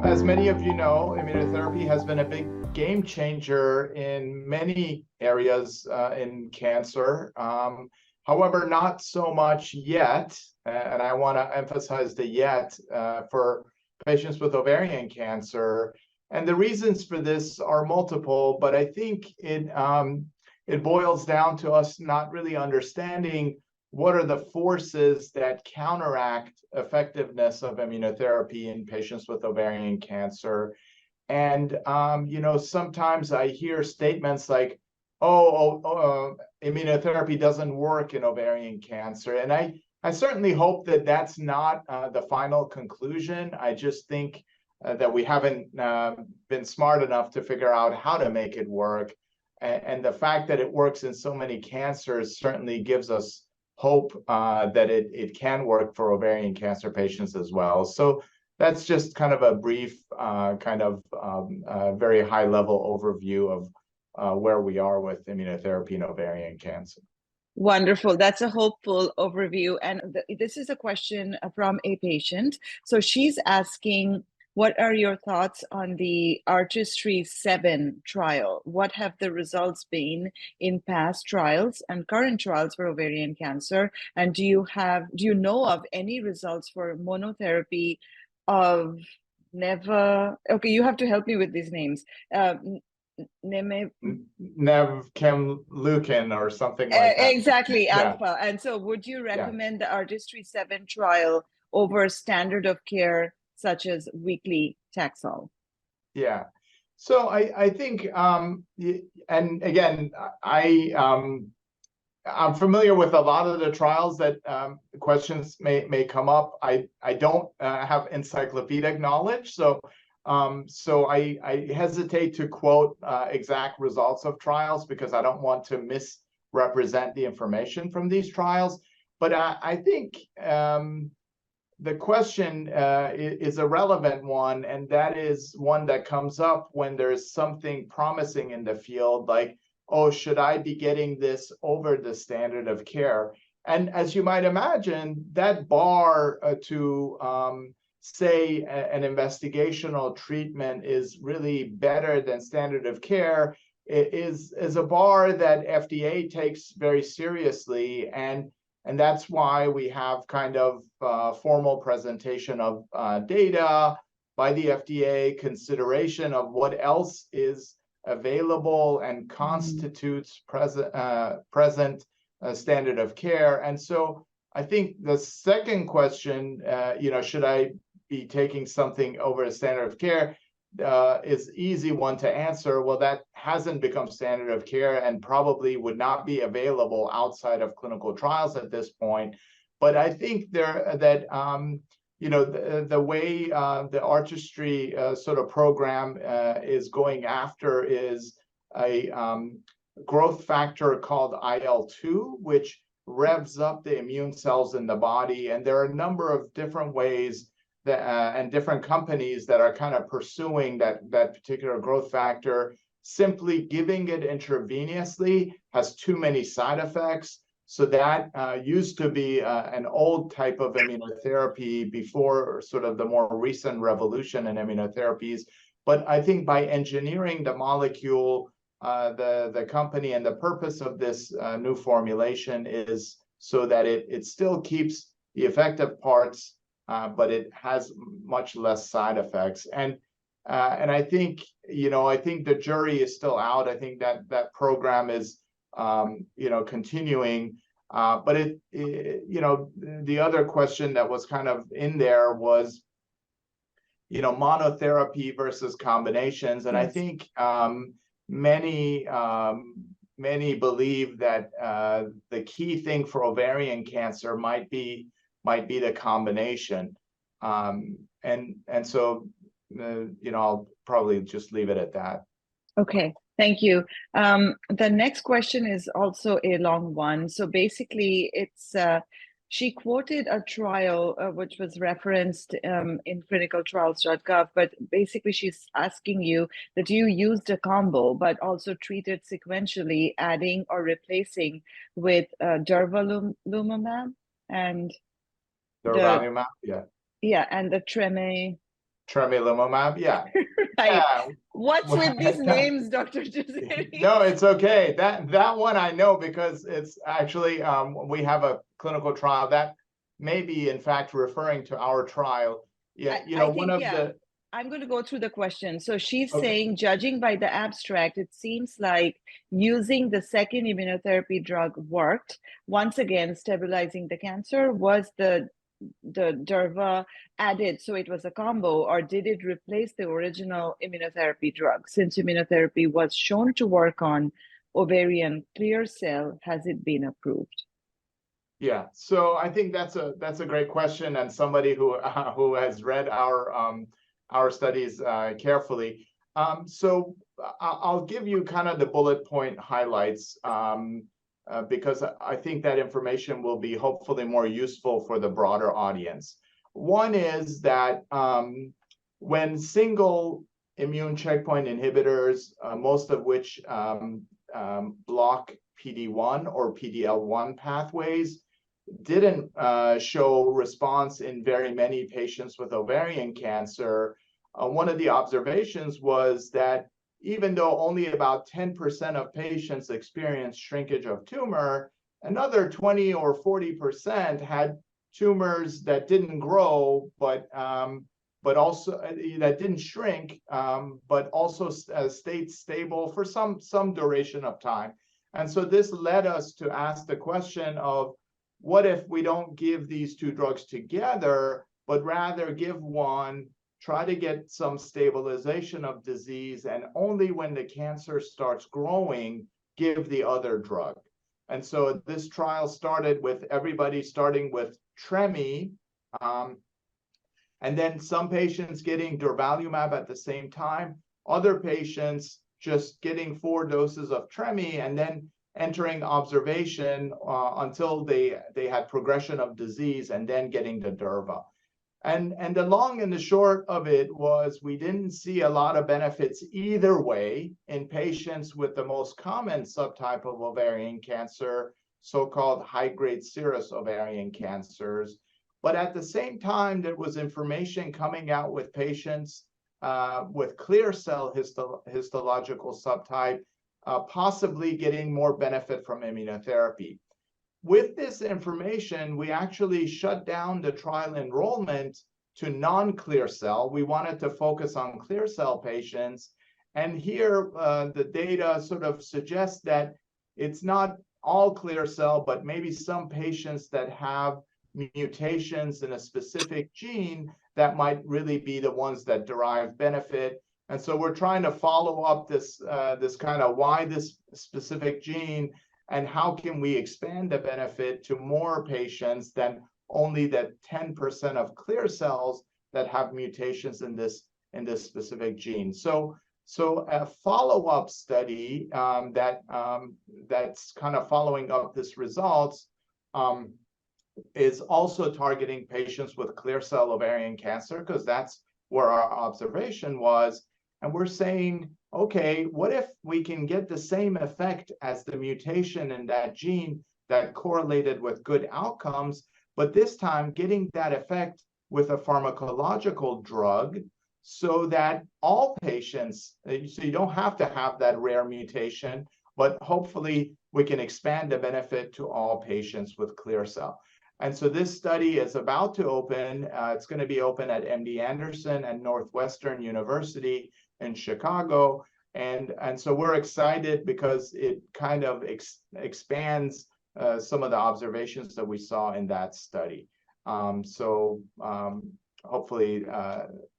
as many of you know, immunotherapy has been a big game changer in many areas in cancer. However, not so much yet, and I want to emphasize the yet for patients with ovarian cancer. And the reasons for this are multiple, but I think it boils down to us not really understanding what are the forces that counteract effectiveness of immunotherapy in patients with ovarian cancer. And sometimes I hear statements like, immunotherapy doesn't work in ovarian cancer. And I certainly hope that that's not the final conclusion. I just think that we haven't been smart enough to figure out how to make it work. And the fact that it works in so many cancers certainly gives us hope that it can work for ovarian cancer patients as well. So that's just kind of a brief, very high level overview of where we are with immunotherapy in ovarian cancer. Wonderful. That's a hopeful overview. And this is a question from a patient. So she's asking, what are your thoughts on the Artistry-7 trial? What have the results been in past trials and current trials for ovarian cancer? And do you know of any results for monotherapy of okay, you have to help me with these names. Nevkemlucan or something like that. Exactly, alpha. And so would you recommend the Artistry-7 trial over standard of care such as weekly Taxol? Yeah. So I think, and again, I'm familiar with a lot of the trials that questions may come up. I don't have encyclopedic knowledge, so I hesitate to quote exact results of trials because I don't want to misrepresent the information from these trials. But I think the question is a relevant one, and that is one that comes up when there's something promising in the field, like, oh, should I be getting this over the standard of care? And as you might imagine, that bar to say an investigational treatment is really better than standard of care is a bar that FDA takes very seriously. And that's why we have kind of formal presentation of data by the FDA, consideration of what else is available and constitutes present standard of care. And so I think the second question, should I be taking something over a standard of care, is easy one to answer. Well, that hasn't become standard of care and probably would not be available outside of clinical trials at this point. But I think the way the Artistry sort of program is going after is a growth factor called IL-2, which revs up the immune cells in the body. And there are a number of different ways and different companies that are kind of pursuing that particular growth factor. Simply giving it intravenously has too many side effects. So that used to be an old type of immunotherapy before sort of the more recent revolution in immunotherapies. But I think by engineering the molecule, the company and the purpose of this new formulation is so that it still keeps the effective parts, but it has much less side effects. And I think, I think the jury is still out. I think that program is, continuing. But the other question that was kind of in there was, monotherapy versus combinations. And I think many believe that the key thing for ovarian cancer might be the combination. And so, I'll probably just leave it at that. Okay, thank you. The next question is also a long one. So basically, it's she quoted a trial which was referenced in clinicaltrials.gov, but basically she's asking you that you used a combo, but also treated sequentially, adding or replacing with durvalumab and Durvalumab, yeah, and the Tremelimumab, yeah. Right. Yeah. What's with these names, Dr. Jazaeri? No, it's okay. That one I know because it's actually we have a clinical trial that may be in fact referring to our trial. Yeah, I one think, of yeah. the I'm going to go through the question. So she's Okay. saying, judging by the abstract, it seems like using the second immunotherapy drug worked. Once again, stabilizing the cancer. Was the durva added so it was a combo, or did it replace the original immunotherapy drug? Since immunotherapy was shown to work on ovarian clear cell, has it been approved? Yeah, so I think that's a great question, and somebody who has read our studies carefully. So I'll give you kind of the bullet point highlights because I think that information will be hopefully more useful for the broader audience. One is that when single immune checkpoint inhibitors, most of which block PD-1 or PD-L1 pathways, didn't show response in very many patients with ovarian cancer. One of the observations was that even though only about 10% of patients experienced shrinkage of tumor, another 20 or 40% had tumors that didn't grow, but also that didn't shrink, but also stayed stable for some duration of time. And so this led us to ask the question of, what if we don't give these two drugs together, but rather give one, try to get some stabilization of disease, and only when the cancer starts growing, give the other drug? And so this trial started with everybody starting with Tremi, and then some patients getting durvalumab at the same time, other patients just getting 4 doses of Tremi, and then entering observation until they had progression of disease, and then getting the durva. And the long and the short of it was, we didn't see a lot of benefits either way in patients with the most common subtype of ovarian cancer, so-called high-grade serous ovarian cancers. But at the same time, there was information coming out with patients with clear cell histological subtype, possibly getting more benefit from immunotherapy. With this information, we actually shut down the trial enrollment to non-clear cell. We wanted to focus on clear cell patients. And here, the data sort of suggests that it's not all clear cell, but maybe some patients that have mutations in a specific gene that might really be the ones that derive benefit. And so we're trying to follow up this kind of why this specific gene, and how can we expand the benefit to more patients than only the 10% of clear cells that have mutations in this specific gene. So a follow-up study that's kind of following up this results is also targeting patients with clear cell ovarian cancer, because that's where our observation was. And we're saying, okay, what if we can get the same effect as the mutation in that gene that correlated with good outcomes, but this time getting that effect with a pharmacological drug, so that all patients, so you don't have to have that rare mutation, but hopefully we can expand the benefit to all patients with clear cell. And so this study is about to open. It's going to be open at MD Anderson and Northwestern University in Chicago. And so we're excited because it kind of expands some of the observations that we saw in that study. Hopefully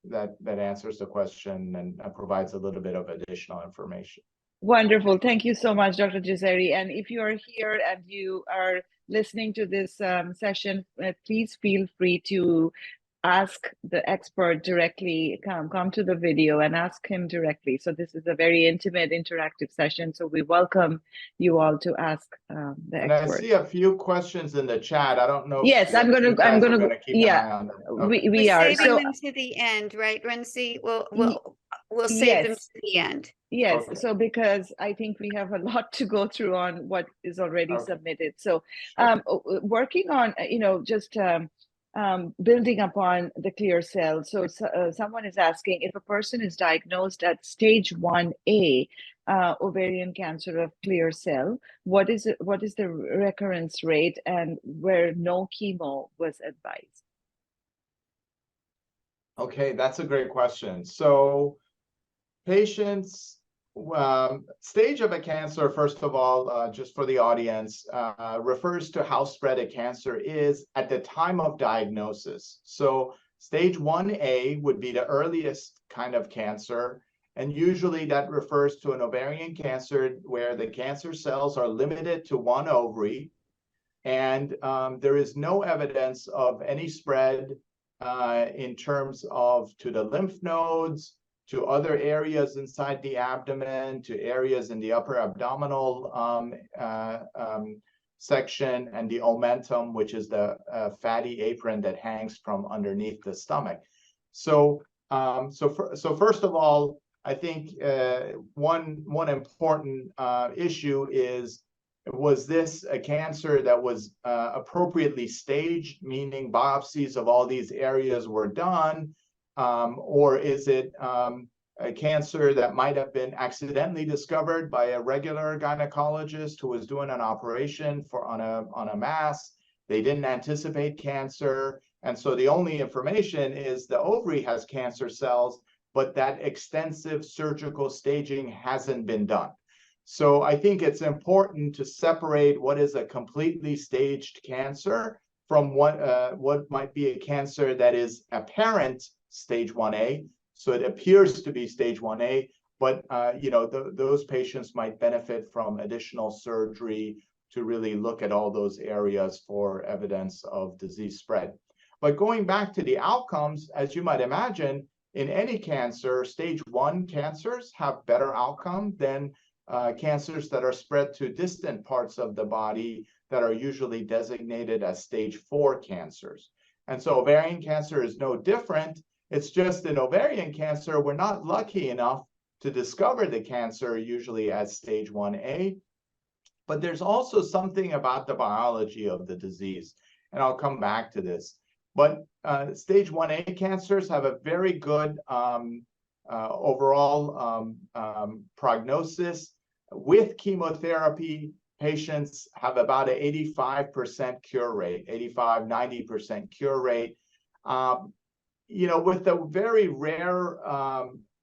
that answers the question and provides a little bit of additional information. Wonderful. Thank you so much, Dr. Jazaeri. And if you are here and you are listening to this session, please feel free to ask the expert directly. Come to the video and ask him directly. So this is a very intimate, interactive session. So we welcome you all to ask the and expert. I see a few questions in the chat. I don't know. Yes, I'm gonna keep an eye on them. Okay. We are saving them to the end, right, Rincy? We'll save yes. them to the end. Yes, Okay. so because I think we have a lot to go through on what is already Okay. submitted. So Sure. working on, just building upon the clear cell. So someone is asking, if a person is diagnosed at stage 1A ovarian cancer of clear cell, what is the recurrence rate and where no chemo was advised? Okay, that's a great question. So patients, stage of a cancer, first of all, just for the audience, refers to how spread a cancer is at the time of diagnosis. So stage 1A would be the earliest kind of cancer, and usually that refers to an ovarian cancer where the cancer cells are limited to one ovary, and there is no evidence of any spread in terms of to the lymph nodes, to other areas inside the abdomen, to areas in the upper abdominal section, and the omentum, which is the fatty apron that hangs from underneath the stomach. So, first of all, I think one important issue is, was this a cancer that was appropriately staged, meaning biopsies of all these areas were done, or is it a cancer that might have been accidentally discovered by a regular gynecologist who was doing an operation on a mass? They didn't anticipate cancer, and so the only information is the ovary has cancer cells, but that extensive surgical staging hasn't been done. So I think it's important to separate what is a completely staged cancer from what might be a cancer that is apparent stage 1A. So it appears to be stage 1A, but those patients might benefit from additional surgery to really look at all those areas for evidence of disease spread. But going back to the outcomes, as you might imagine, in any cancer, stage 1 cancers have better outcome than cancers that are spread to distant parts of the body that are usually designated as stage 4 cancers. And so ovarian cancer is no different. It's just in ovarian cancer, we're not lucky enough to discover the cancer usually as stage 1A. But there's also something about the biology of the disease, and I'll come back to this. But stage 1A cancers have a very good overall prognosis. With chemotherapy, patients have about an 85% cure rate, 85–90% cure rate. With the very rare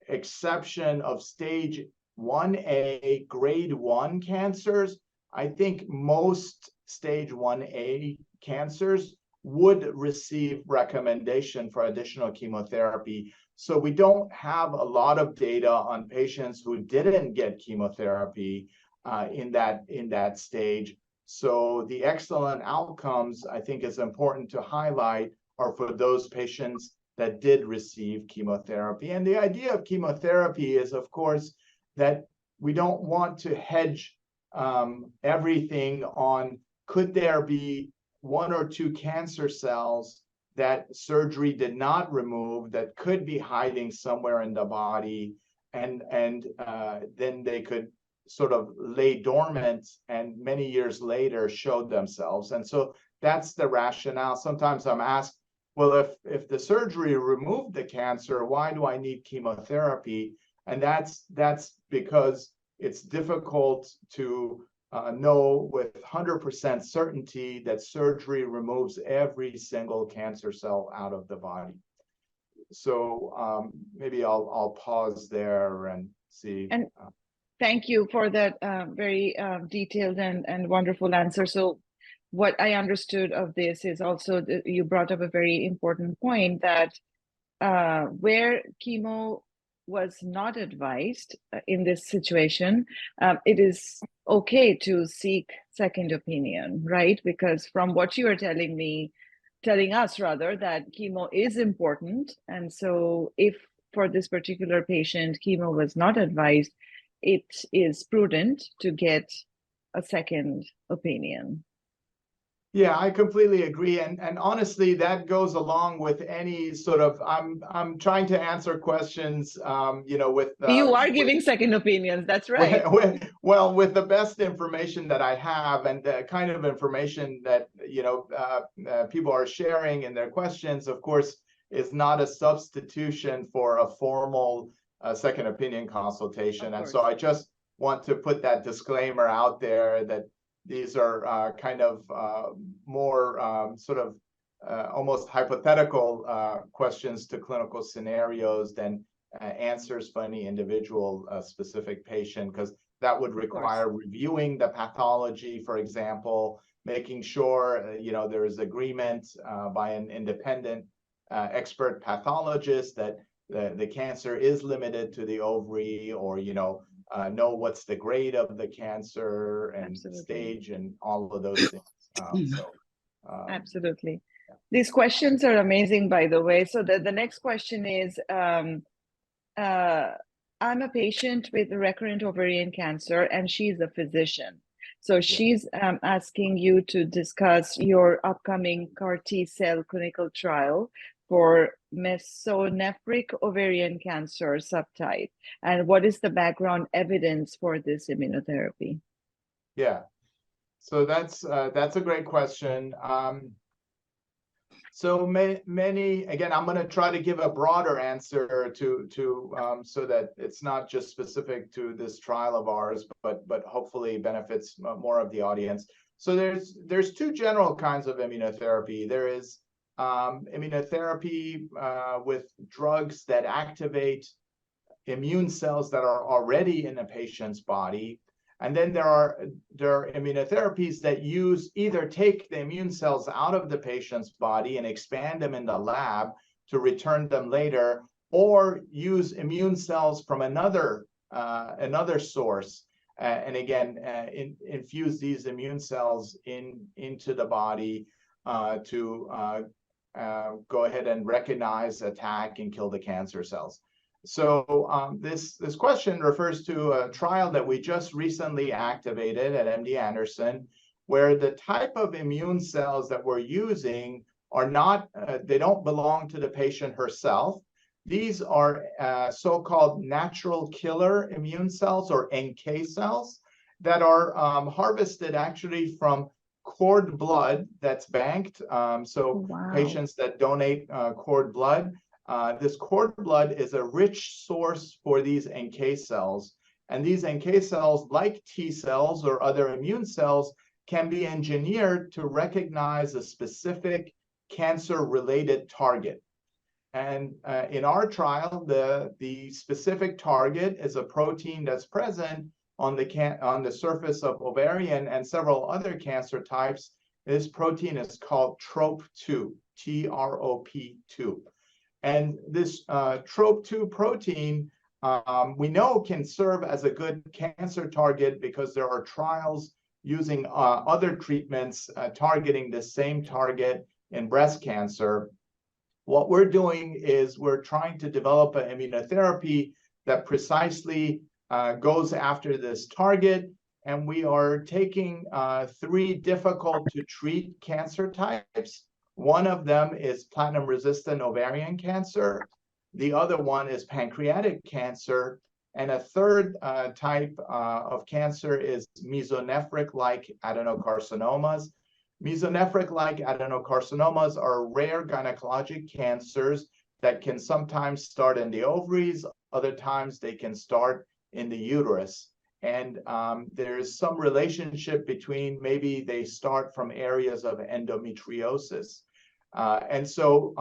exception of stage 1A grade 1 cancers, I think most stage 1A cancers would receive recommendation for additional chemotherapy. So we don't have a lot of data on patients who didn't get chemotherapy in that stage. So the excellent outcomes, I think, is important to highlight, are for those patients that did receive chemotherapy. And the idea of chemotherapy is, of course, that we don't want to hedge everything on, could there be 1 or 2 cancer cells that surgery did not remove that could be hiding somewhere in the body, and then they could sort of lay dormant and many years later showed themselves. And so that's the rationale. Sometimes I'm asked, well, if the surgery removed the cancer, why do I need chemotherapy? And that's because it's difficult to know with 100% certainty that surgery removes every single cancer cell out of the body. So maybe I'll pause there and see. And thank you for that very detailed and wonderful answer. So what I understood of this is also you brought up a very important point that where chemo was not advised in this situation, it is okay to seek second opinion, right? Because from what you are telling us rather, that chemo is important. And so if for this particular patient, chemo was not advised, it is prudent to get a second opinion. Yeah, I completely agree, and honestly, that goes along with any sort of. I'm trying to answer questions, with. You are giving second opinions. That's right. With the best information that I have, and the kind of information that people are sharing in their questions, of course, is not a substitution for a formal second opinion consultation. And so I just want to put that disclaimer out there that these are kind of more sort of almost hypothetical questions to clinical scenarios than answers for any individual specific patient, because that would require reviewing the pathology, for example, making sure there is agreement by an independent expert pathologist that the cancer is limited to the ovary, or know what's the grade of the cancer and stage and all of those things. Absolutely. These questions are amazing, by the way. So the next question is, I'm a patient with recurrent ovarian cancer, and she's a physician. So she's asking you to discuss your upcoming CAR T-cell clinical trial for mesonephric ovarian cancer subtype, and what is the background evidence for this immunotherapy? Yeah, so that's a great question. So many, again, I'm going to try to give a broader answer to so that it's not just specific to this trial of ours, but hopefully benefits more of the audience. So there's two general kinds of immunotherapy. There is immunotherapy with drugs that activate immune cells that are already in a patient's body. And then there are immunotherapies that either take the immune cells out of the patient's body and expand them in the lab to return them later, or use immune cells from another source, and again infuse these immune cells into the body to go ahead and recognize, attack, and kill the cancer cells. So this question refers to a trial that we just recently activated at MD Anderson, where the type of immune cells that we're using are not, they don't belong to the patient herself. These are so-called natural killer immune cells, or NK cells, that are harvested actually from cord blood that's banked. Patients that donate cord blood, this cord blood is a rich source for these NK cells. And these NK cells, like T cells or other immune cells, can be engineered to recognize a specific cancer-related target. And in our trial, the specific target is a protein that's present on the surface of ovarian and several other cancer types. This protein is called TROP2, TROP2. And this TROP2 protein, we know, can serve as a good cancer target because there are trials using other treatments targeting the same target in breast cancer. What we're doing is we're trying to develop an immunotherapy that precisely goes after this target. And we are taking 3 difficult to treat cancer types. One of them is platinum-resistant ovarian cancer. The other one is pancreatic cancer. And a third type of cancer is mesonephric-like adenocarcinomas. Mesonephric-like adenocarcinomas are rare gynecologic cancers that can sometimes start in the ovaries, other times they can start in the uterus. And there's some relationship between, maybe they start from areas of endometriosis. And so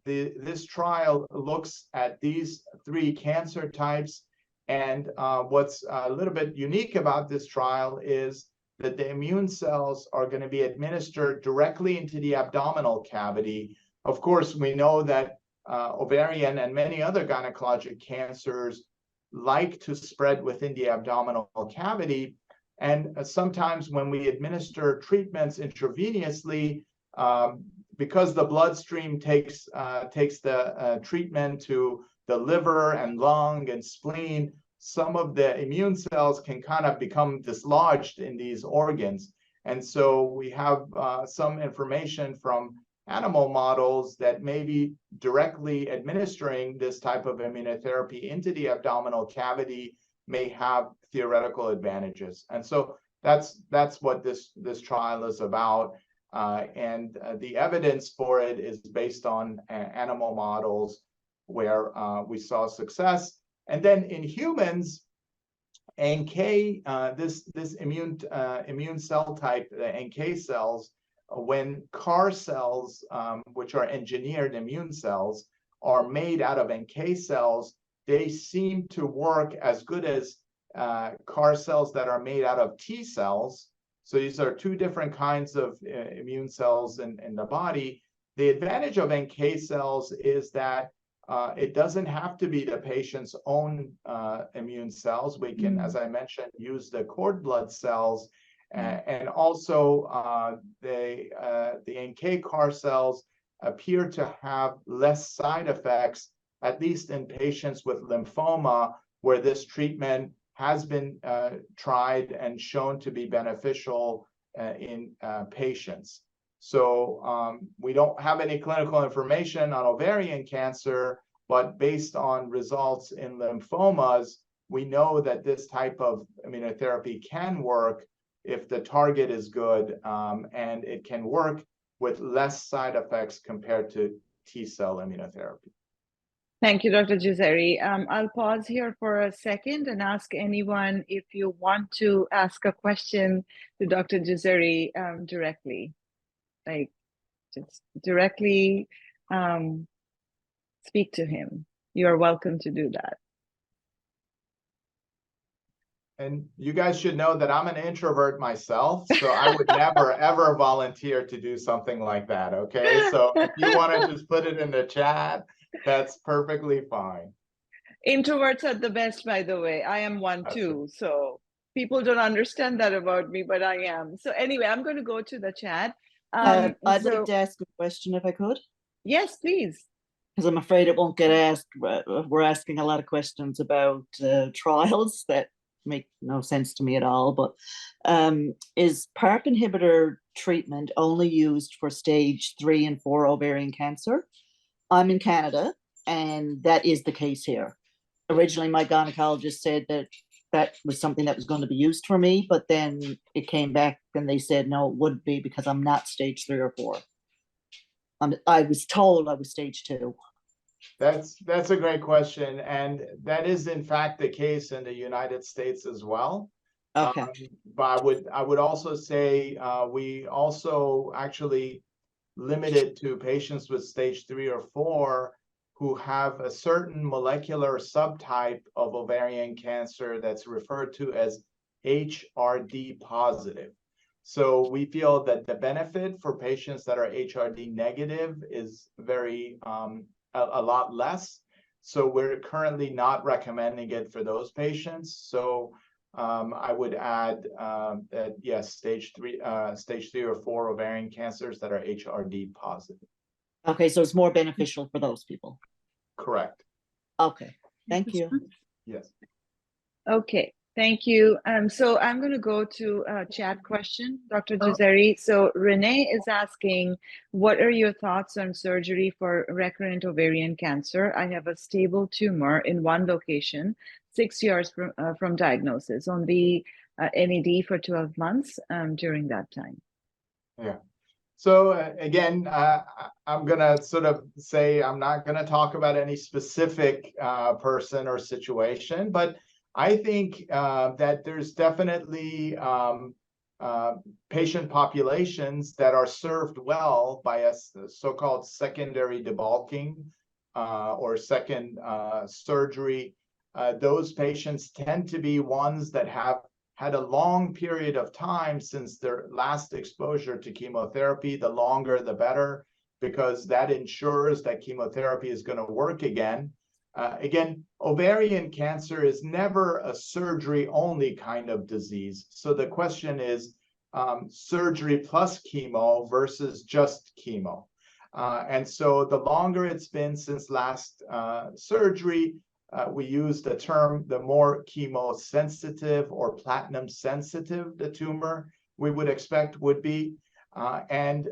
this trial looks at these 3 cancer types. And what's a little bit unique about this trial is that the immune cells are going to be administered directly into the abdominal cavity. Of course, we know that ovarian and many other gynecologic cancers like to spread within the abdominal cavity. And sometimes when we administer treatments intravenously, because the bloodstream takes the treatment to the liver and lung and spleen, some of the immune cells can kind of become dislodged in these organs. And so we have some information from animal models that maybe directly administering this type of immunotherapy into the abdominal cavity may have theoretical advantages. And so that's what this trial is about. The evidence for it is based on animal models where we saw success. And then in humans, NK, this immune cell type, the NK cells, when CAR cells, which are engineered immune cells, are made out of NK cells, they seem to work as good as CAR cells that are made out of T cells. So these are two different kinds of immune cells in the body. The advantage of NK cells is that it doesn't have to be the patient's own immune cells. We can, as I mentioned, use the cord blood cells, and also the NK CAR cells appear to have less side effects, at least in patients with lymphoma, where this treatment has been tried and shown to be beneficial in patients. So we don't have any clinical information on ovarian cancer, but based on results in lymphomas, we know that this type of immunotherapy can work if the target is good, and it can work with less side effects compared to T-cell immunotherapy. Thank you, Dr. Jazaeri. I'll pause here for a second and ask anyone if you want to ask a question to Dr. Jazaeri directly. Like, just directly speak to him. You are welcome to do that. And you guys should know that I'm an introvert myself, so I would never, ever volunteer to do something like that, okay? So if you want to just put it in the chat, that's perfectly fine. Introverts are the best, by the way. I am one too. So people don't understand that about me, but I am. So anyway, I'm going to go to the chat. I'd like to ask a question if I could. Yes, please. Because I'm afraid it won't get asked. We're asking a lot of questions about trials that make no sense to me at all. But is PARP inhibitor treatment only used for stage 3 and 4 ovarian cancer? I'm in Canada, and that is the case here. Originally, my gynecologist said that that was something that was going to be used for me, but then it came back and they said, no, it wouldn't be because I'm not stage 3 or 4. I was told I was stage 2. That's a great question, and that is in fact the case in the United States as well. Okay. But I would also say we also actually limit it to patients with stage 3 or 4 who have a certain molecular subtype of ovarian cancer that's referred to as HRD positive. So we feel that the benefit for patients that are HRD negative is very a lot less. So we're currently not recommending it for those patients. So I would add that yes, stage 3 or 4 ovarian cancers that are HRD positive. Okay, so it's more beneficial for those people. Correct. Okay, thank you. Yes. Okay, thank you. So I'm going to go to a chat question, Dr. Jazaeri. So Renee is asking, what are your thoughts on surgery for recurrent ovarian cancer? I have a stable tumor in one location, 6 years from diagnosis, on the NED for 12 months during that time. Yeah. So again, I'm going to sort of say I'm not going to talk about any specific person or situation, but I think that there's definitely patient populations that are served well by a so-called secondary debulking or second surgery. Those patients tend to be ones that have had a long period of time since their last exposure to chemotherapy. The longer, the better, because that ensures that chemotherapy is going to work again. Again, ovarian cancer is never a surgery-only kind of disease. So the question is surgery plus chemo versus just chemo. And so the longer it's been since last surgery, we use the term, the more chemo-sensitive or platinum-sensitive the tumor we would expect would be. And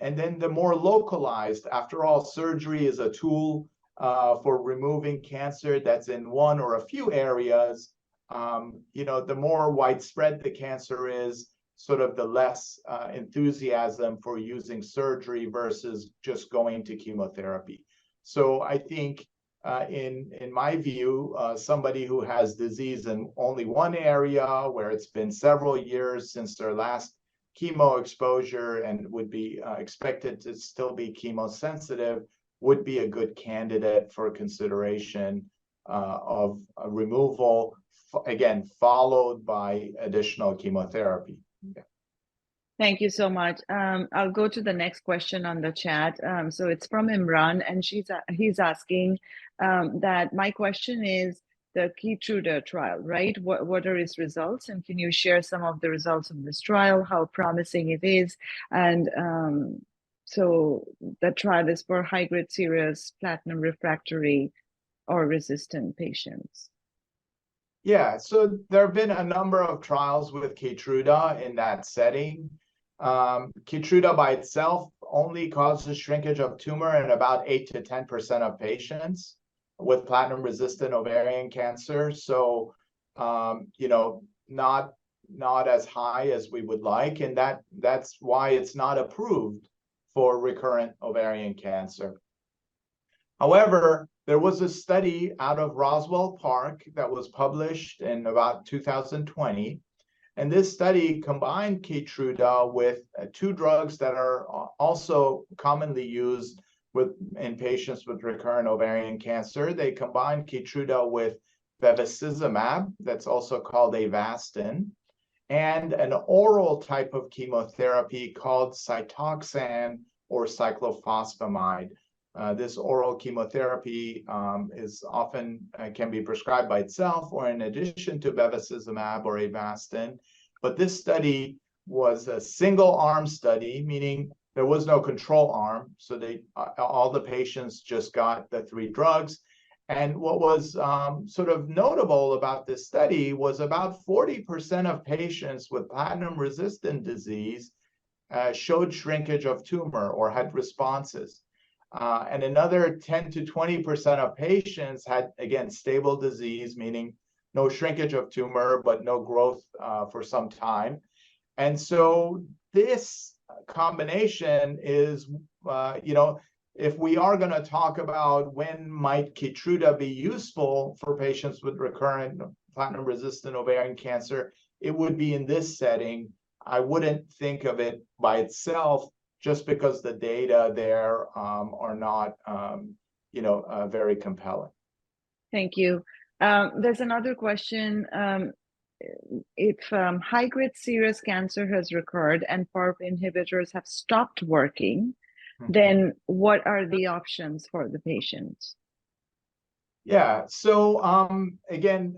then the more localized. After all, surgery is a tool for removing cancer that's in one or a few areas. The more widespread the cancer is, sort of the less enthusiasm for using surgery versus just going to chemotherapy. So I think in my view, somebody who has disease in only one area where it's been several years since their last chemo exposure and would be expected to still be chemosensitive would be a good candidate for consideration of removal, again, followed by additional chemotherapy. Yeah. Thank you so much. I'll go to the next question on the chat. So it's from Imran, and he's asking that my question is the Keytruda trial, right? What are its results? And can you share some of the results of this trial, how promising it is? And so the trial is for high-grade serous platinum refractory or resistant patients. Yeah, so there have been a number of trials with Keytruda in that setting. Keytruda by itself only causes shrinkage of tumor in about 8 to 10% of patients with platinum-resistant ovarian cancer. So, you know, not as high as we would like, and that's why it's not approved for recurrent ovarian cancer. However, there was a study out of Roswell Park that was published in about 2020. And this study combined Keytruda with two drugs that are also commonly used in patients with recurrent ovarian cancer. They combined Keytruda with bevacizumab, that's also called Avastin, and an oral type of chemotherapy called Cytoxan or cyclophosphamide. This oral chemotherapy is often can be prescribed by itself or in addition to bevacizumab or Avastin. But this study was a single-arm study, meaning there was no control arm. So all the patients just got the three drugs. And what was sort of notable about this study was about 40% of patients with platinum-resistant disease showed shrinkage of tumor or had responses. And another 10 to 20% of patients had, again, stable disease, meaning no shrinkage of tumor, but no growth for some time. And so this combination is, you know, if we are going to talk about when might Keytruda be useful for patients with recurrent platinum-resistant ovarian cancer, it would be in this setting. I wouldn't think of it by itself just because the data there are not, you know, very compelling. Thank you. There's another question. If high-grade serous cancer has recurred and PARP inhibitors have stopped working, then what are the options for the patient? Yeah, so again,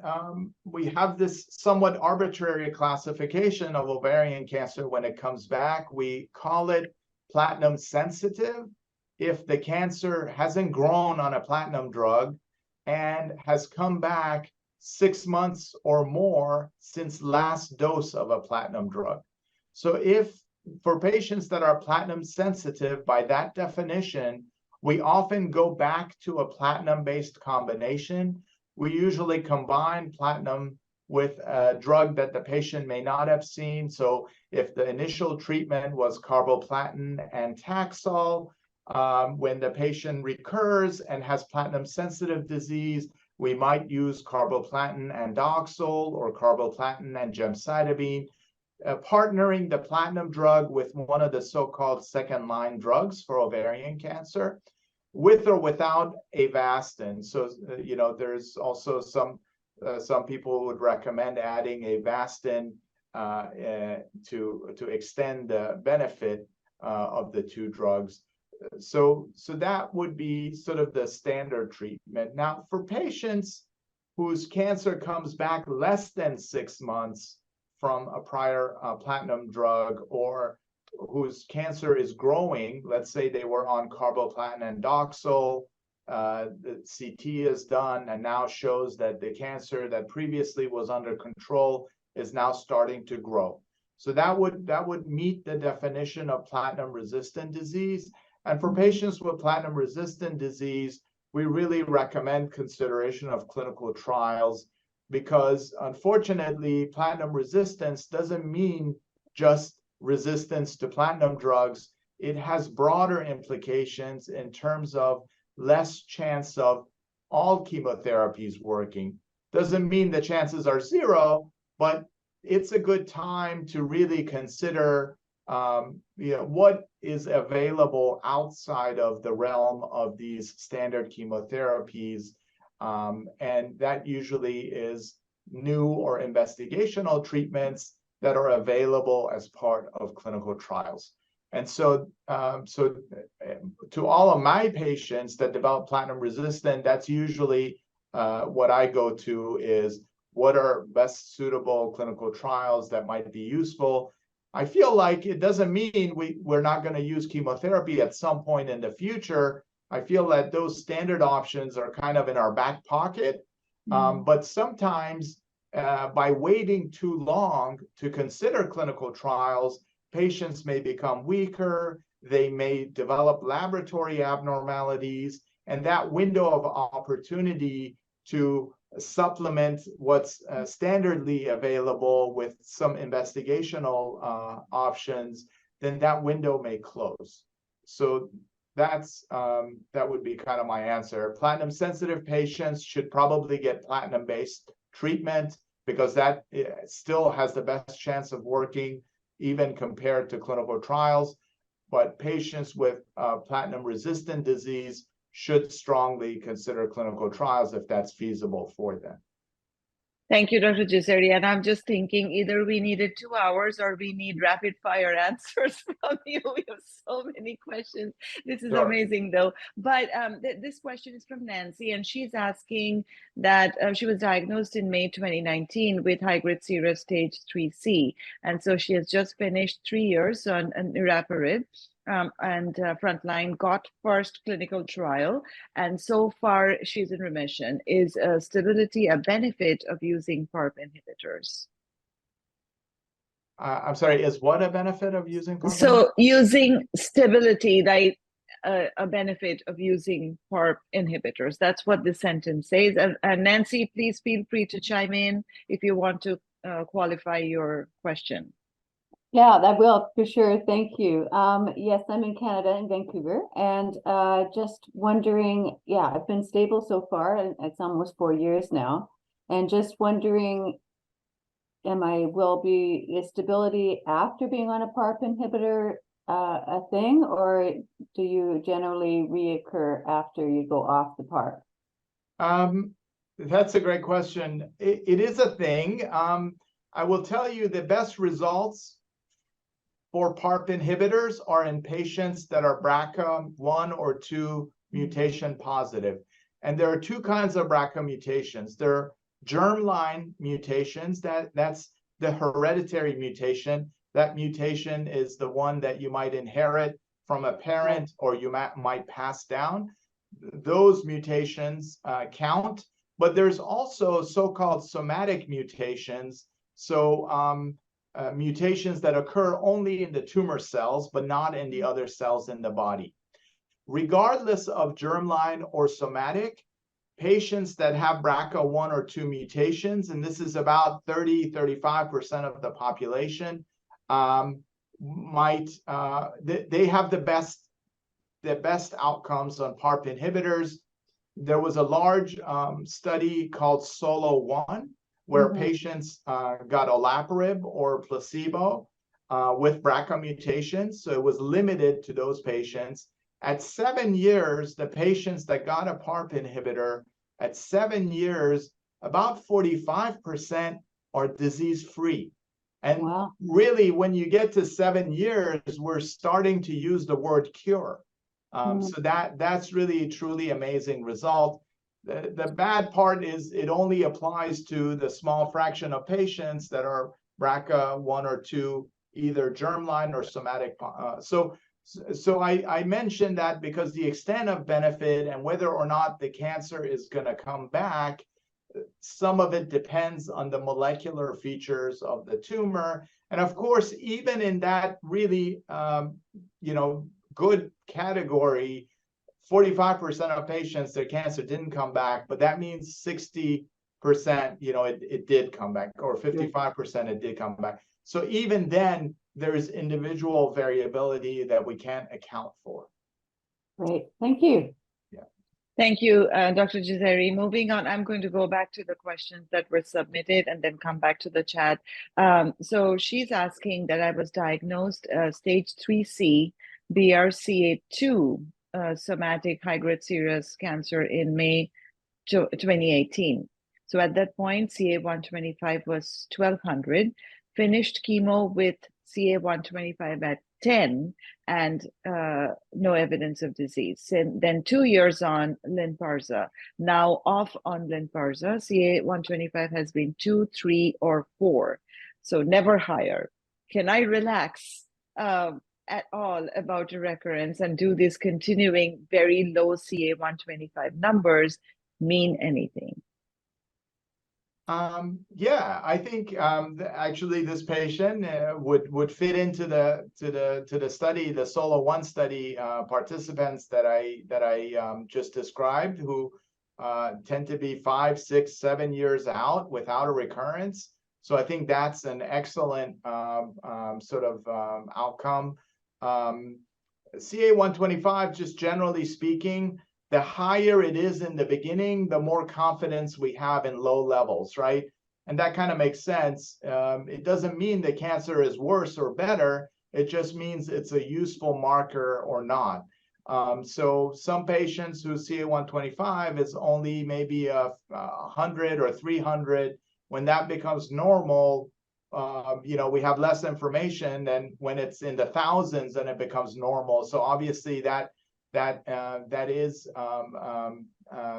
we have this somewhat arbitrary classification of ovarian cancer when it comes back. We call it platinum sensitive if the cancer hasn't grown on a platinum drug and has come back 6 months or more since last dose of a platinum drug. So if for patients that are platinum sensitive, by that definition, we often go back to a platinum-based combination. We usually combine platinum with a drug that the patient may not have seen. So if the initial treatment was carboplatin and Taxol, when the patient recurs and has platinum-sensitive disease, we might use carboplatin and Doxil or carboplatin and gemcitabine, partnering the platinum drug with one of the so-called second-line drugs for ovarian cancer, with or without Avastin. So, you know, there's also some people would recommend adding Avastin to extend the benefit of the two drugs. So that would be sort of the standard treatment. Now, for patients whose cancer comes back less than 6 months from a prior platinum drug, or whose cancer is growing, let's say they were on carboplatin and Doxil, the CT is done and now shows that the cancer that previously was under control is now starting to grow. So that would meet the definition of platinum-resistant disease. And for patients with platinum-resistant disease, we really recommend consideration of clinical trials because, unfortunately, platinum resistance doesn't mean just resistance to platinum drugs. It has broader implications in terms of less chance of all chemotherapies working. Doesn't mean the chances are zero, but it's a good time to really consider what is available outside of the realm of these standard chemotherapies. And that usually is new or investigational treatments that are available as part of clinical trials. And so, to all of my patients that develop platinum resistant, that's usually what I go to is what are best suitable clinical trials that might be useful. I feel like it doesn't mean we're not going to use chemotherapy at some point in the future. I feel that those standard options are kind of in our back pocket. But sometimes by waiting too long to consider clinical trials, patients may become weaker, they may develop laboratory abnormalities, and that window of opportunity to supplement what's standardly available with some investigational options, then that window may close. So that would be kind of my answer. Platinum sensitive patients should probably get platinum-based treatment because that still has the best chance of working even compared to clinical trials. But patients with platinum-resistant disease should strongly consider clinical trials if that's feasible for them. Thank you, Dr. Jazaeri. And I'm just thinking either we needed 2 hours or we need rapid fire answers from you. We have so many questions. This is amazing, though. But this question is from Nancy, and she's asking that she was diagnosed in May 2019 with high-grade serous stage 3C. And so she has just finished 3 years on niraparib. And frontline got first clinical trial, and so far she's in remission. Is stability a benefit of using PARP inhibitors? I'm sorry, is what a benefit of using PARP? So using stability, like a benefit of using PARP inhibitors. That's what the sentence says. And Nancy, please feel free to chime in if you want to qualify your question. Yeah, that will for sure. Thank you. Yes, I'm in Canada, in Vancouver, and just wondering, yeah, I've been stable so far, and it's almost 4 years now, and just wondering, is stability after being on a PARP inhibitor a thing, or do you generally reoccur after you go off the PARP? That's a great question. It is a thing. I will tell you the best results for PARP inhibitors are in patients that are BRCA1 or 2 mutation positive. And there are 2 kinds of BRCA mutations. There are germline mutations, that's the hereditary mutation. That mutation is the one that you might inherit from a parent or you might pass down. Those mutations count, but there's also so-called somatic mutations. So mutations that occur only in the tumor cells, but not in the other cells in the body. Regardless of germline or somatic, patients that have BRCA1 or 2 mutations, and this is about 30–35% of the population, they have the best outcomes on PARP inhibitors. There was a large study called SOLO-1, where patients got olaparib or placebo with BRCA mutations. So it was limited to those patients. At 7 years, the patients that got a PARP inhibitor, at 7 years, about 45% are disease-free. And really, when you get to 7 years, we're starting to use the word cure. So that's really, truly amazing result. The bad part is it only applies to the small fraction of patients that are BRCA1 or 2, either germline or somatic. So I mentioned that because the extent of benefit and whether or not the cancer is going to come back, some of it depends on the molecular features of the tumor. And of course, even in that really, good category, 45% of patients, their cancer didn't come back, but that means 60%, it did come back, or 55% it did come back. So even then, there's individual variability that we can't account for. Great, thank you. Thank you, Dr. Jazaeri. Moving on, I'm going to go back to the questions that were submitted and then come back to the chat. So she's asking that I was diagnosed stage 3C BRCA2 somatic high-grade serous cancer in May 2018. So at that point, CA-125 was 1200, finished chemo with CA-125 at 10 and no evidence of disease. And then 2 years on Lynparza, now off on Lynparza, CA-125 has been 2, 3, or 4, so never higher. Can I relax at all about a recurrence, and do these continuing very low CA-125 numbers mean anything? Yeah, I think actually this patient would fit into the study, the SOLO-1 study participants that I just described, who tend to be 5, 6, 7 years out without a recurrence. So I think that's an excellent sort of outcome. CA-125, just generally speaking, the higher it is in the beginning, the more confidence we have in low levels, right? And that kind of makes sense. It doesn't mean the cancer is worse or better. It just means it's a useful marker or not. So some patients whose CA-125 is only maybe 100 or 300, when that becomes normal, we have less information than when it's in the thousands and it becomes normal. So obviously that is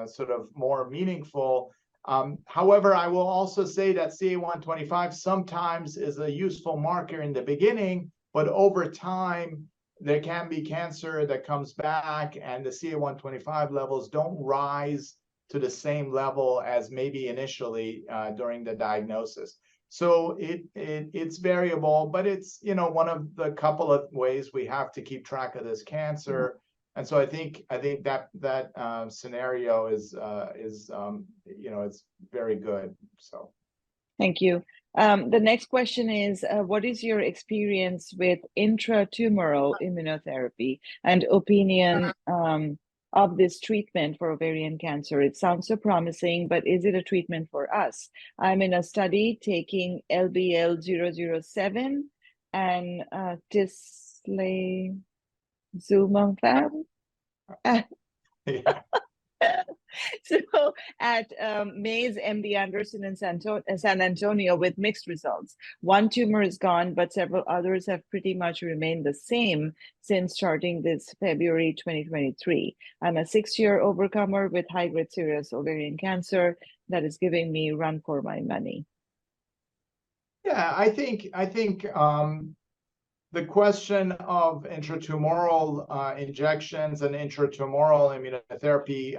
sort of more meaningful. However, I will also say that CA-125 sometimes is a useful marker in the beginning, but over time, there can be cancer that comes back and the CA-125 levels don't rise to the same level as maybe initially during the diagnosis. So it's variable, but it's one of the couple of ways we have to keep track of this cancer. And so I think that scenario is it's very good. So thank you. The next question is, what is your experience with intratumoral immunotherapy and opinion of this treatment for ovarian cancer? It sounds so promising, but is it a treatment for us? I'm in a study taking LBL-007 and tislelizumab. yeah. So at Mays, MD Anderson in San Antonio with mixed results. One tumor is gone, but several others have pretty much remained the same since starting this February 2023. I'm a 6-year overcomer with high-grade serous ovarian cancer that is giving me run for my money. Yeah, I think the question of intratumoral injections and intratumoral immunotherapy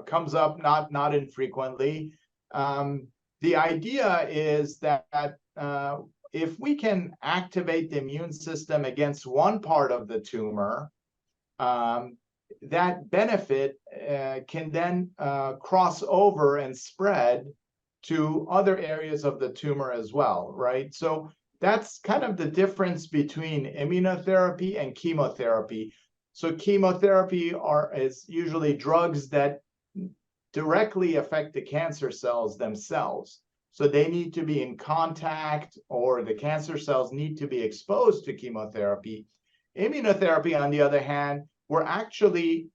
comes up not infrequently. The idea is that if we can activate the immune system against one part of the tumor, that benefit can then cross over and spread to other areas of the tumor as well, right? So that's kind of the difference between immunotherapy and chemotherapy. So chemotherapy is usually drugs that directly affect the cancer cells themselves. So they need to be in contact, or the cancer cells need to be exposed to chemotherapy. Immunotherapy, on the other hand, we're actually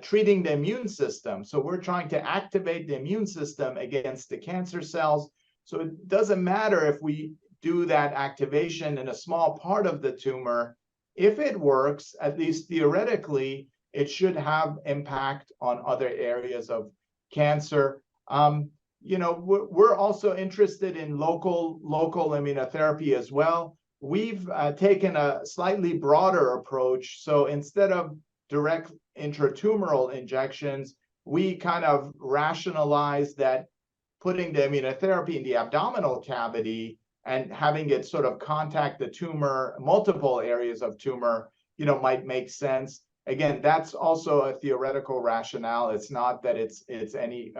treating the immune system. So we're trying to activate the immune system against the cancer cells. So it doesn't matter if we do that activation in a small part of the tumor. If it works, at least theoretically, it should have impact on other areas of cancer. We're also interested in local immunotherapy as well. We've taken a slightly broader approach. So instead of direct intratumoral injections, we kind of rationalize that putting the immunotherapy in the abdominal cavity and having it sort of contact the tumor, multiple areas of tumor, might make sense. Again, that's also a theoretical rationale. It's not that it's any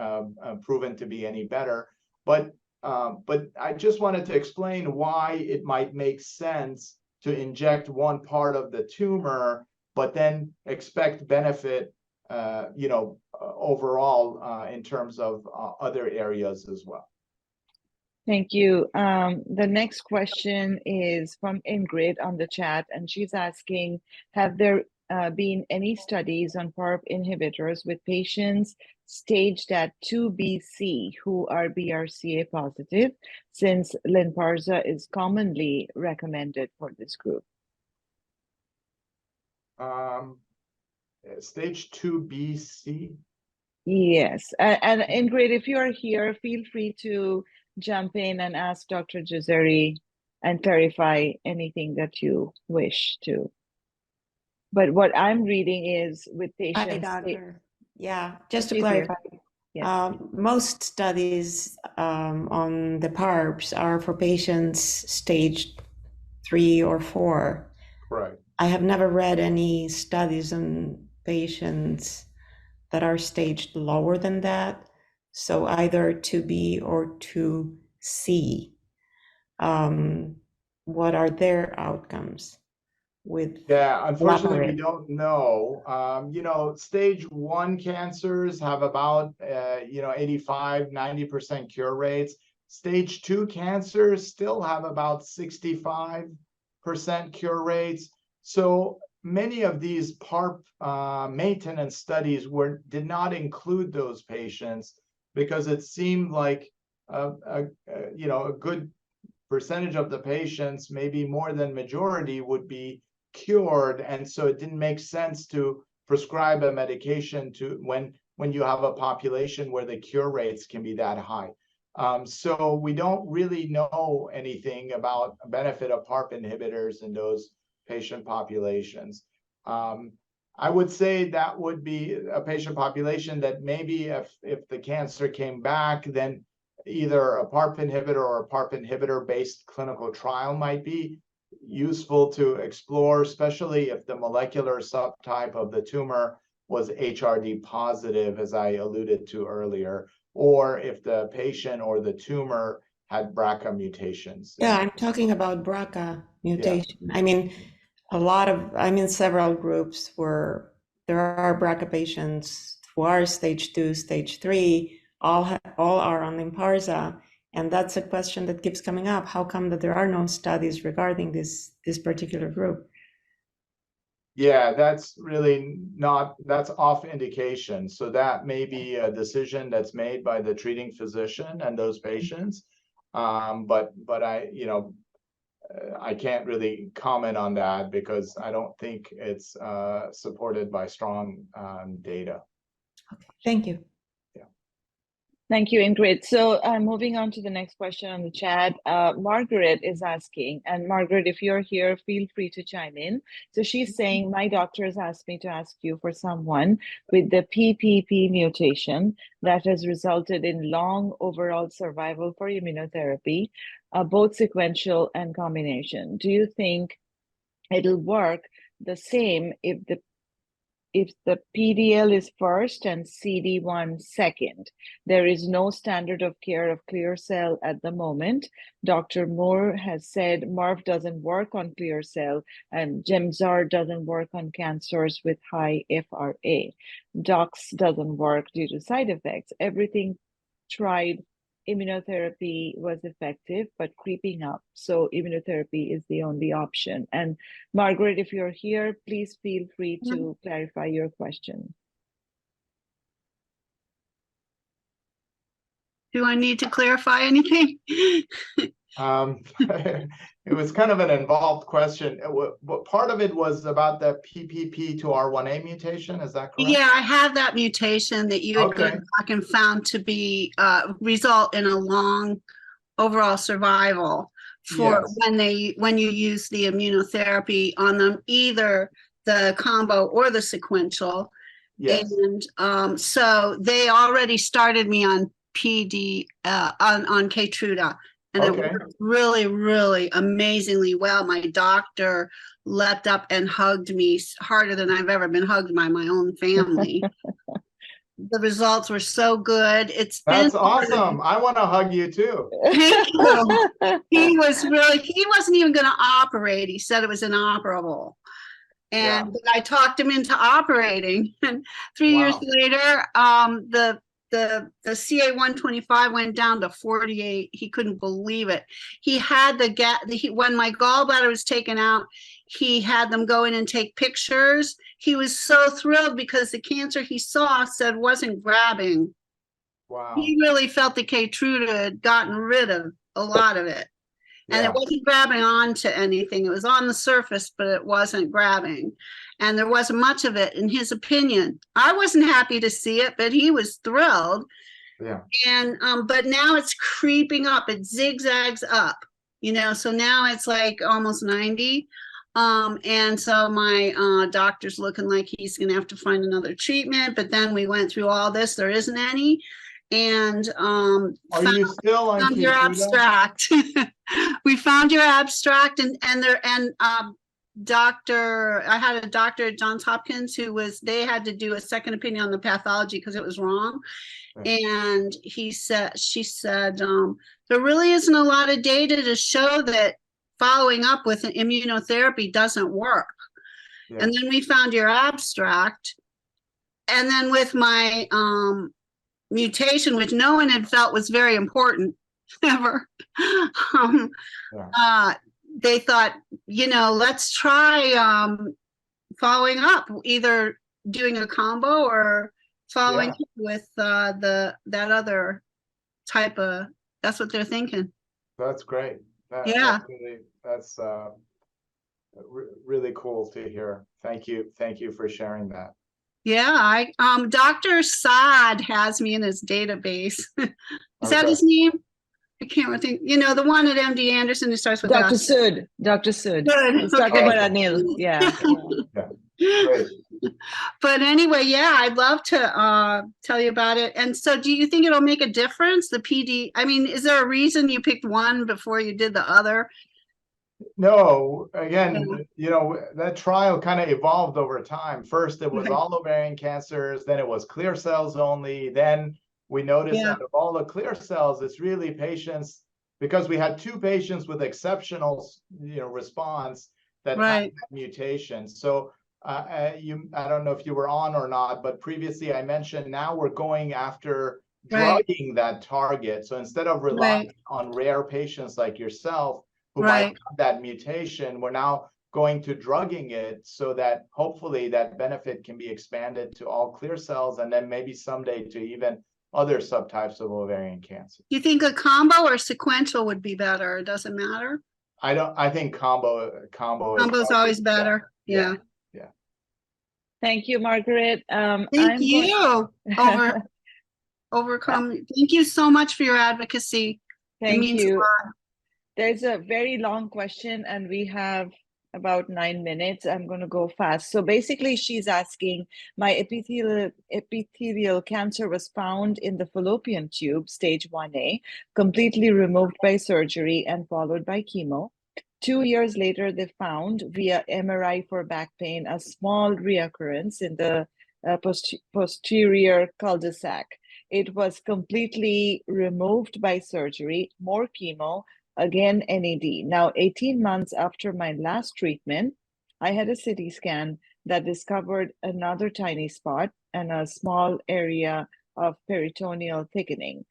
proven to be any better. But But I just wanted to explain why it might make sense to inject one part of the tumor, but then expect benefit, overall in terms of other areas as well. Thank you. The next question is from Ingrid on the chat, and she's asking, have there been any studies on PARP inhibitors with patients staged at 2BC who are BRCA positive, since Lynparza is commonly recommended for this group? Stage 2BC? Yes, and Ingrid, if you are here, feel free to jump in and ask Dr. Jazaeri and clarify anything that you wish to. But what I'm reading is with patients. Hi, doctor. Yeah, just to She's here. clarify, Yes. most studies on the PARPs are for patients stage 3 or 4. Right. I have never read any studies on patients that are staged lower than that. So either 2B or 2C. What are their outcomes with? Yeah, unfortunately, we elaborate? don't know. Stage 1 cancers have about, 85, 90% cure rates. Stage 2 cancers still have about 65% cure rates. So many of these PARP maintenance studies did not include those patients because it seemed like a good percentage of the patients, maybe more than majority, would be cured, and so it didn't make sense to prescribe a medication to when you have a population where the cure rates can be that high. So we don't really know anything about a benefit of PARP inhibitors in those patient populations. I would say that would be a patient population that maybe if the cancer came back, then either a PARP inhibitor or a PARP inhibitor-based clinical trial might be useful to explore, especially if the molecular subtype of the tumor was HRD positive, as I alluded to earlier, or if the patient or the tumor had BRCA mutations. Yeah, I'm talking about BRCA mutation. Yeah. I mean, I'm in several groups where there are BRCA patients who are stage 2, stage 3, all are on Lynparza. And that's a question that keeps coming up. How come that there are no studies regarding this particular group? Yeah, that's really that's off indication. So that may be a decision that's made by the treating physician and those patients. But I can't really comment on that because I don't think it's supported by strong data. Okay, thank you. Thank you, Ingrid. So moving on to the next question on the chat, Margaret is asking, and Margaret, if you're here, feel free to chime in. So she's saying, my doctor has asked me to ask you for someone with the PPP mutation that has resulted in long overall survival for immunotherapy, both sequential and combination. Do you think it'll work the same if the PDL is first and CD1 second? There is no standard of care of clear cell at the moment. Dr. Moore has said MARV doesn't work on clear cell and Gemzar doesn't work on cancers with high FRA. Dox doesn't work due to side effects. Everything tried, immunotherapy was effective, but creeping up. So immunotherapy is the only option. And Margaret, if you're here, please feel free to clarify your question. Do I need to clarify anything? It was kind of an involved question. Part of it was about the PPP to R1A mutation. Is that correct? Yeah, I have that mutation that you had gone back and found to be result in a long overall survival for when you use the immunotherapy on them, either the combo or the sequential. Yes. And so they already started me on on Keytruda. And it worked really, really amazingly well. My doctor leapt up and hugged me harder than I've ever been hugged by my own family. the results were so good. It's That's been awesome. I want to hug you too. Thank you. He wasn't even going to operate. He said it was inoperable. And I talked him into operating. And 3 years later, the CA 125 went down to 48. He couldn't believe it. He had when my gallbladder was taken out, he had them go in and take pictures. He was so thrilled because the cancer he saw said wasn't grabbing. Wow. He really felt the Keytruda had gotten rid of a lot of it. And it wasn't grabbing onto anything. It was on the surface, but it wasn't grabbing. And there wasn't much of it, in his opinion. I wasn't happy to see it, but he was thrilled. Yeah. And but now it's creeping up. It zigzags up, so now it's like almost 90. And so my doctor's looking like he's going to have to find another treatment. But then we went through all this. There isn't any. And are you still on your abstract? We found your abstract, and I had a doctor at Johns Hopkins they had to do a second opinion on the pathology because it was wrong. Right. And she said there really isn't a lot of data to show that following up with an immunotherapy doesn't work. Yeah. And then we found your abstract, and then with my mutation, which no one had felt was very important ever, they thought, let's try following up, either doing a combo or following up with that other type of. That's what they're thinking. That's great. That's really cool to hear. Thank you for sharing that. Yeah, Dr. Saad has me in his database. Is that his name? I can't think. The one at MD Anderson who starts with Dr. Sood. Dr. Sood. He's talking about Anil. Yeah. Great. But anyway, I'd love to tell you about it. And so, do you think it'll make a difference? The PD. I mean, is there a reason you picked one before you did the other? No, again, that trial kind of evolved over time. First, it was all ovarian cancers, then it was clear cells only. Then we noticed out of all the clear cells, it's really patients, because we had 2 patients with exceptional, response that had that mutation. So I don't know if you were on or not, but previously I mentioned now we're going after drugging that target. So instead of relying on rare patients like yourself, who might have that mutation, we're now going to drugging it so that hopefully that benefit can be expanded to all clear cells, and then maybe someday to even other subtypes of ovarian cancer. Do you think a combo or sequential would be better? It doesn't matter. I think combo is always better. Yeah. Thank you, Margaret. Thank you. Ovarcome. Thank you so much for your advocacy. Thank you. There's a very long question, and we have about 9 minutes. I'm going to go fast. So basically, she's asking, my epithelial cancer was found in the fallopian tube, stage 1A, completely removed by surgery and followed by chemo. 2 years later, they found via MRI for back pain a small reoccurrence in the posterior cul-de-sac. It was completely removed by surgery, more chemo, again NAD. Now, 18 months after my last treatment, I had a CT scan that discovered another tiny spot and a small area of peritoneal thickening.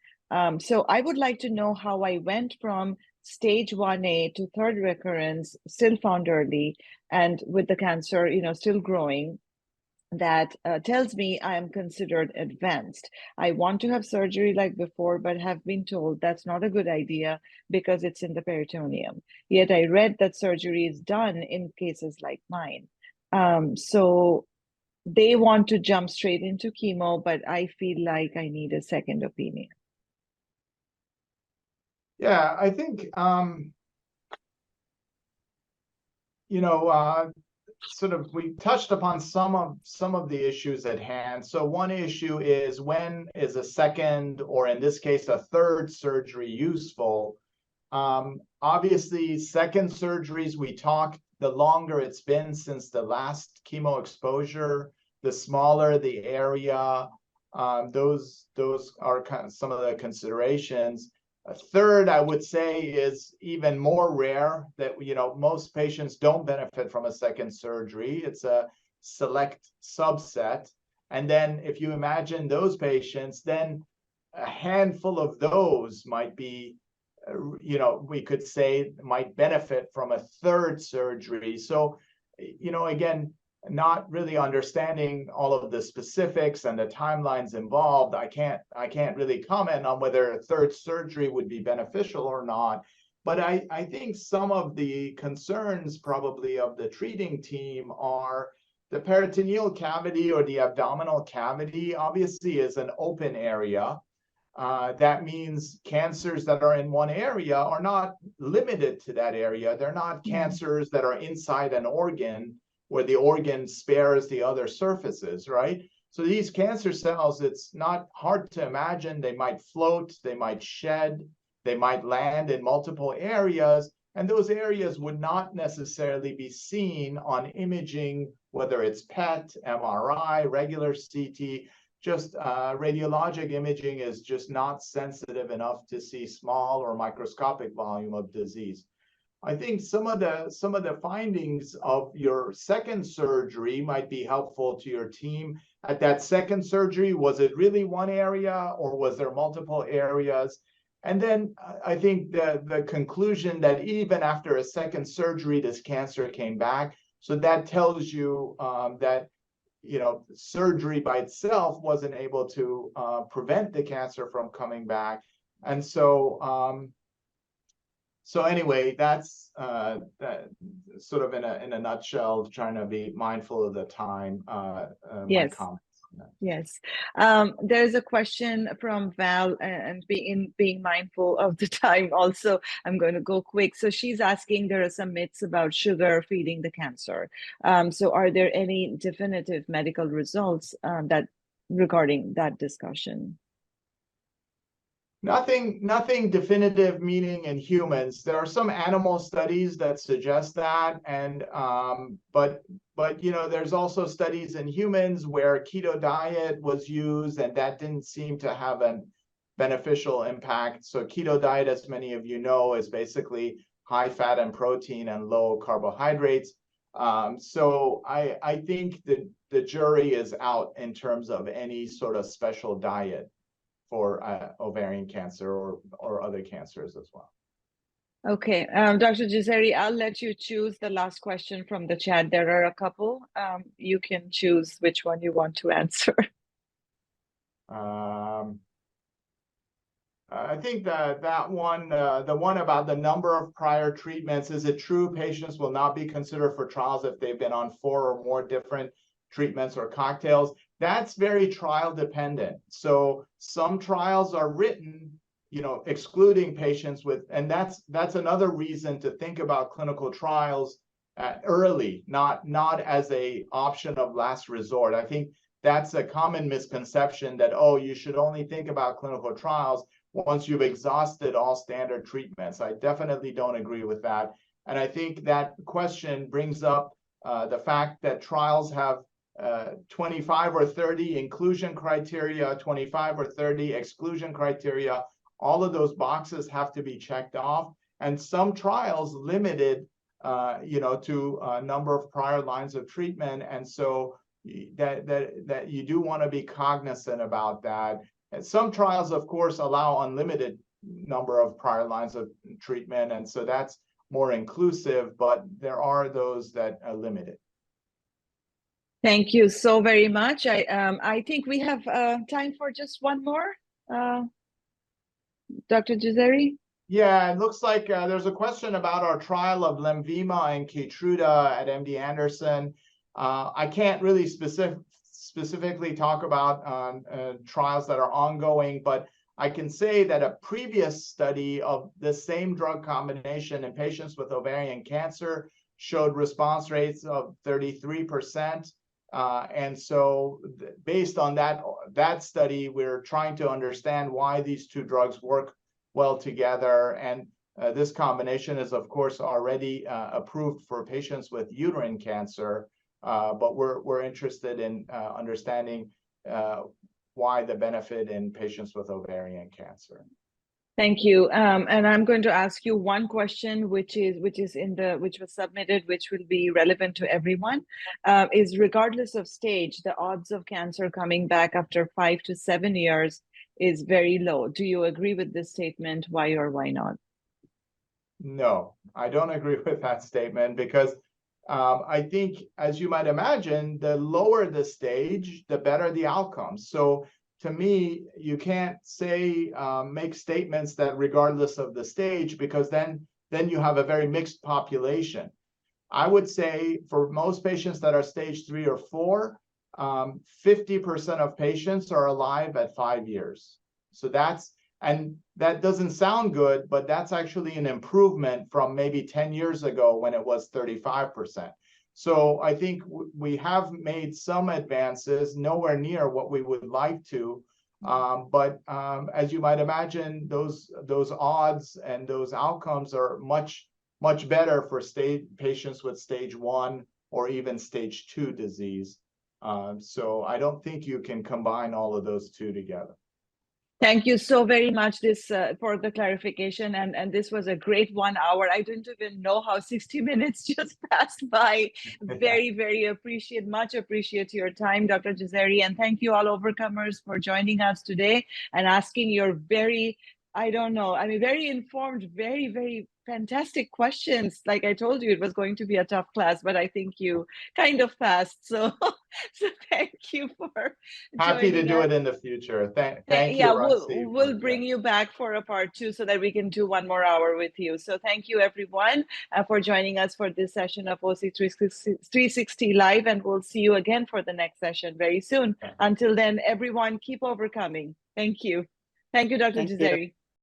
So I would like to know how I went from stage 1A to third recurrence, still found early, and with the cancer, still growing. That tells me I am considered advanced. I want to have surgery like before, but have been told that's not a good idea because it's in the peritoneum. Yet I read that surgery is done in cases like mine. So they want to jump straight into chemo, but I feel like I need a second opinion. Yeah, I think, sort of we touched upon some of the issues at hand. So one issue is, when is a second, or in this case a third surgery, useful? Obviously second surgeries, we talked, the longer it's been since the last chemo exposure, the smaller the area, Those are kind of some of the considerations. A third, I would say, is even more rare, that most patients don't benefit from a second surgery. It's a select subset. And then if you imagine those patients, then a handful of those might be, we could say might benefit from a third surgery. So, again, not really understanding all of the specifics and the timelines involved, I can't really comment on whether a third surgery would be beneficial or not. But I think some of the concerns probably of the treating team are the peritoneal cavity or the abdominal cavity obviously is an open area. That means cancers that are in one area are not limited to that area. They're not cancers that are inside an organ where the organ spares the other surfaces, right? So these cancer cells, it's not hard to imagine they might float, they might shed, they might land in multiple areas, and those areas would not necessarily be seen on imaging, whether it's PET, MRI, regular CT. Just radiologic imaging is just not sensitive enough to see small or microscopic volume of disease. I think some of the findings of your second surgery might be helpful to your team. At that second surgery, was it really one area or was there multiple areas? And then I think the conclusion that even after a second surgery, this cancer came back. So that tells you that surgery by itself wasn't able to prevent the cancer from coming back. And so so anyway, that's that sort of in a nutshell, trying to be mindful of the time. Yes. My comments on that. Yes. There's a question from Val, and being mindful of the time also, I'm going to go quick. So she's asking, there are some myths about sugar feeding the cancer. So are there any definitive medical results regarding that discussion? Nothing definitive, meaning in humans. There are some animal studies that suggest that, and but there's also studies in humans where keto diet was used, and that didn't seem to have a beneficial impact. So keto diet, as many of you know, is basically high fat and protein and low carbohydrates. So I think the jury is out in terms of any sort of special diet for ovarian cancer or other cancers as well. Okay, Dr. Jazaeri, I'll let you choose the last question from the chat. There are a couple. You can choose which one you want to answer. I think that one, the one about the number of prior treatments, is it true patients will not be considered for trials if they've been on 4 or more different treatments or cocktails? That's very trial dependent. So some trials are written, excluding patients with, and that's another reason to think about clinical trials early, not as a option of last resort. I think that's a common misconception that, oh, you should only think about clinical trials once you've exhausted all standard treatments. I definitely don't agree with that. And I think that question brings up the fact that trials have 25 or 30 inclusion criteria, 25 or 30 exclusion criteria. All of those boxes have to be checked off. And some trials limited, to a number of prior lines of treatment. And so that you do want to be cognizant about that. And some trials, of course, allow unlimited number of prior lines of treatment. And so that's more inclusive, but there are those that are limited. Thank you so very much. I think we have time for just one more. Dr. Jazaeri? Yeah, it looks like there's a question about our trial of Lenvima and Keytruda at MD Anderson. I can't really specifically talk about trials that are ongoing, but I can say that a previous study of the same drug combination in patients with ovarian cancer showed response rates of 33%. And so based on that study, we're trying to understand why these two drugs work well together. And this combination is, of course, already approved for patients with uterine cancer. But we're interested in understanding why the benefit in patients with ovarian cancer. Thank you. And I'm going to ask you one question, which was submitted, which will be relevant to everyone. Is regardless of stage, the odds of cancer coming back after 5 to 7 years is very low. Do you agree with this statement? Why or why not? No, I don't agree with that statement because I think, as you might imagine, the lower the stage, the better the outcomes. So to me, you can't say, make statements that regardless of the stage, because then you have a very mixed population. I would say for most patients that are stage 3 or 4, 50% of patients are alive at 5 years. So that doesn't sound good, but that's actually an improvement from maybe 10 years ago when it was 35%. So I think we have made some advances, nowhere near what we would like to. But as you might imagine, those odds and those outcomes are much better for patients with stage 1 or even stage 2 disease. So I don't think you can combine all of those two together. Thank you so very much for the clarification. And this was a great 1 hour. I didn't even know how 60 minutes just passed by. Very, very much appreciate your time, Dr. Jazaeri. And thank you all Overcomers for joining us today and asking your very informed, very, very fantastic questions. Like I told you, it was going to be a tough class, but I think you kind of passed. So thank you for happy to do us. it in the future. Thank you. Yeah, Rusty, we'll bring you back for a part 2 so that we can do 1 more hour with you. So thank you everyone for joining us for this session of OC 360 Live, and we'll see you again for the next session very soon. Until then, everyone, keep overcoming. Thank you. Thank you, Dr. Jazaeri.